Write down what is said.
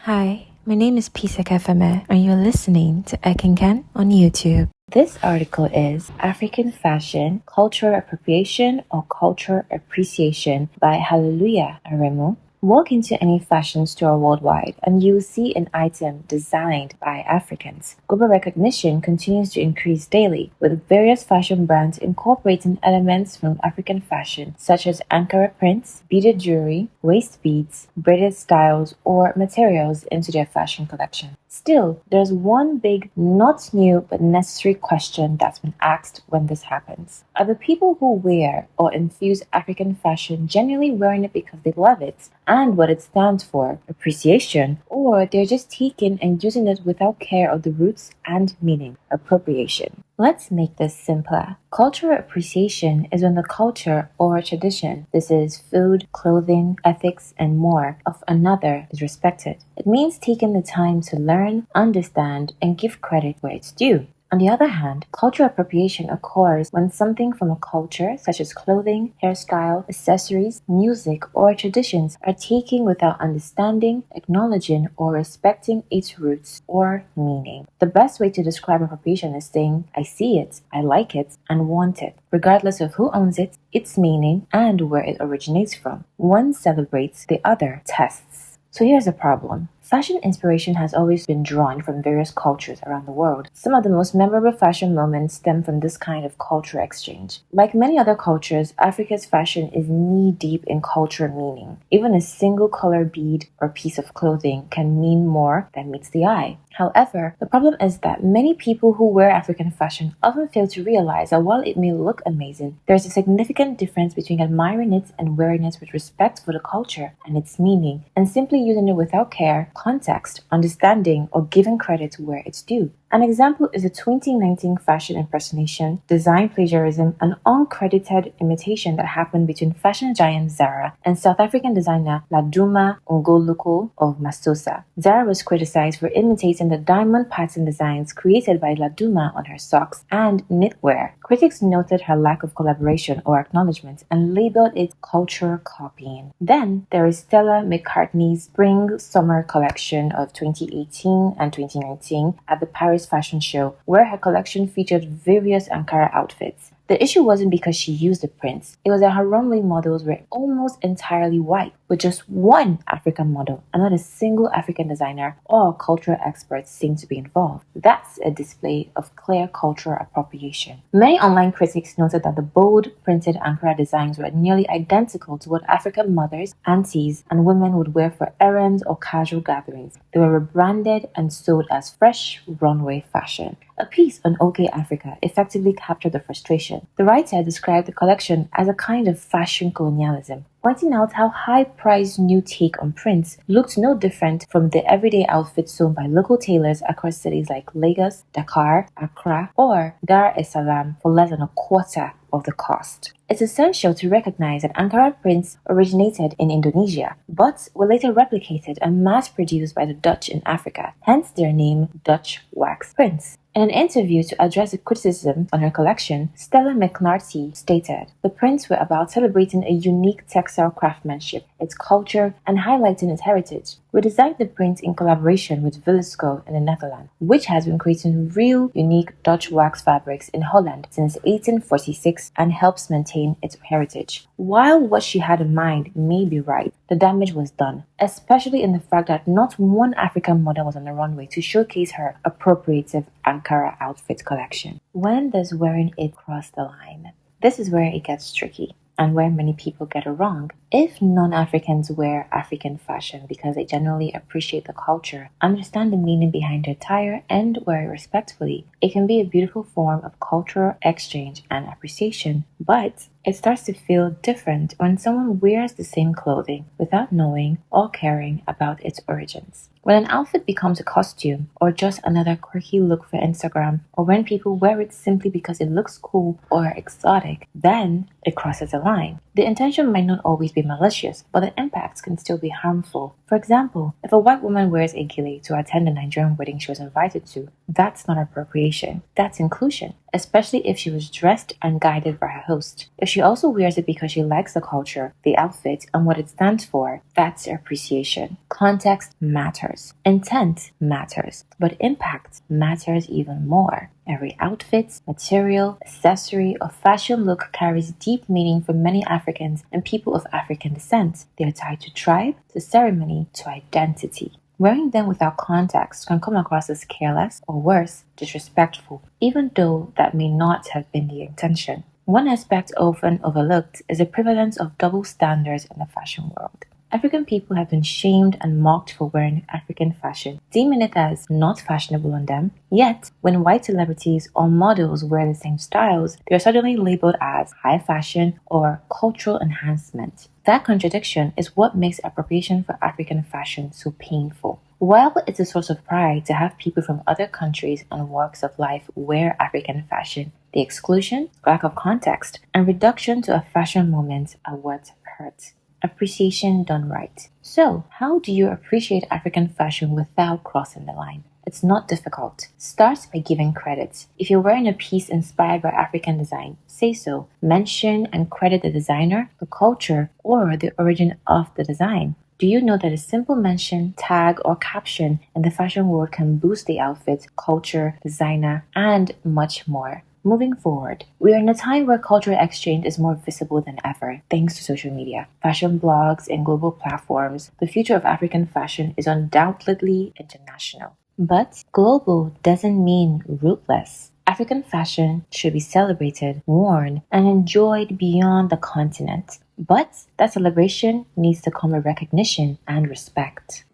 Hi, my name is Pisek Efeme, and you're listening to Ekinken on YouTube. This article is African Fashion, Cultural Appropriation or Cultural Appreciation by Hallelujah Aremu. Walk into any fashion store worldwide and you will see an item designed by Africans. Global recognition continues to increase daily, with various fashion brands incorporating elements from African fashion, such as Ankara prints, beaded jewelry, waist beads, braided styles, or materials into their fashion collection. Still, there's one big, not new but necessary question that's been asked when this happens. Are the people who wear or infuse African fashion genuinely wearing it because they love it and what it stands for, appreciation, or they're just taking and using it without care of the roots and meaning, appropriation? Let's make this simpler. Cultural appreciation is when the culture or tradition, this is food, clothing, ethics, and more, of another is respected. It means taking the time to learn, understand, and give credit where it's due. On the other hand, cultural appropriation occurs when something from a culture, such as clothing, hairstyle, accessories, music, or traditions, are taken without understanding, acknowledging, or respecting its roots or meaning. The best way to describe appropriation is saying, I see it, I like it, and want it, regardless of who owns it, its meaning, and where it originates from. One celebrates, the other tests. So here's the problem. Fashion inspiration has always been drawn from various cultures around the world. Some of the most memorable fashion moments stem from this kind of cultural exchange. Like many other cultures, Africa's fashion is knee-deep in cultural meaning. Even a single color bead or piece of clothing can mean more than meets the eye. However, the problem is that many people who wear African fashion often fail to realize that while it may look amazing, there is a significant difference between admiring it and wearing it with respect for the culture and its meaning, and simply using it without care, context, understanding, or giving credit where it's due. An example is a 2019 fashion impersonation, design plagiarism, and uncredited imitation that happened between fashion giant Zara and South African designer Laduma Ngoluko of Masosa. Zara was criticized for imitating the diamond pattern designs created by Laduma on her socks and knitwear. Critics noted her lack of collaboration or acknowledgement and labeled it cultural copying. Then there is Stella McCartney's Spring-Summer collection of 2018 and 2019 at the Paris Fashion Show, where her collection featured various Ankara outfits. The issue wasn't because she used the prints, it was that her runway models were almost entirely white, with just one African model and not a single African designer or cultural expert seemed to be involved. That's a display of clear cultural appropriation. Many online critics noted that the bold printed Ankara designs were nearly identical to what African mothers, aunties, and women would wear for errands or casual gatherings. They were rebranded and sold as fresh runway fashion. A piece on OK Africa effectively captured the frustration. The writer described the collection as a kind of fashion colonialism, pointing out how high-priced new take on prints looked no different from the everyday outfits sewn by local tailors across cities like Lagos, Dakar, Accra, or Dar es Salaam for less than a quarter of the cost. It's essential to recognize that Ankara prints originated in Indonesia, but were later replicated and mass-produced by the Dutch in Africa, hence their name Dutch wax prints. In an interview to address the criticism on her collection, Stella McCartney stated, "The prints were about celebrating a unique textile craftsmanship, its culture, and highlighting its heritage. We designed the print in collaboration with Villisco in the Netherlands, which has been creating real, unique Dutch wax fabrics in Holland since 1846 and helps maintain its heritage." While what she had in mind may be right, the damage was done, especially in the fact that not one African model was on the runway to showcase her appropriative Ankara outfit collection. When does wearing it cross the line? This is where it gets tricky, and where many people get it wrong. If non-Africans wear African fashion because they generally appreciate the culture, understand the meaning behind their attire, and wear it respectfully, it can be a beautiful form of cultural exchange and appreciation. But it starts to feel different when someone wears the same clothing without knowing or caring about its origins. When an outfit becomes a costume or just another quirky look for Instagram, or when people wear it simply because it looks cool or exotic, then it crosses a line. The intention might not always be malicious, but the impacts can still be harmful. For example, if a white woman wears a gele to attend a Nigerian wedding she was invited to, that's not appropriation, that's inclusion. especially if she was dressed and guided by her host. If she also wears it because she likes the culture, the outfit, and what it stands for, that's appreciation. Context matters. Intent matters. But impact matters even more. Every outfit, material, accessory, or fashion look carries deep meaning for many Africans and people of African descent. They are tied to tribe, to ceremony, to identity. Wearing them without context can come across as careless or worse, disrespectful, even though that may not have been the intention. One aspect often overlooked is the prevalence of double standards in the fashion world. African people have been shamed and mocked for wearing African fashion, deeming it as not fashionable on them. Yet, when white celebrities or models wear the same styles, they are suddenly labeled as high fashion or cultural enhancement. That contradiction is what makes appropriation for African fashion so painful. While it's a source of pride to have people from other countries and walks of life wear African fashion, the exclusion, lack of context, and reduction to a fashion moment are what hurt. Appreciation done right. So, how do you appreciate African fashion without crossing the line? It's not difficult. Start by giving credit. If you're wearing a piece inspired by African design, say so. Mention and credit the designer, the culture, or the origin of the design. Do you know that a simple mention, tag, or caption in the fashion world can boost the outfit, culture, designer, and much more? Moving forward, we are in a time where cultural exchange is more visible than ever thanks to social media, fashion blogs, and global platforms. The future of African fashion is undoubtedly international. But global doesn't mean rootless. African fashion should be celebrated, worn, and enjoyed beyond the continent. But that celebration needs to come with recognition and respect.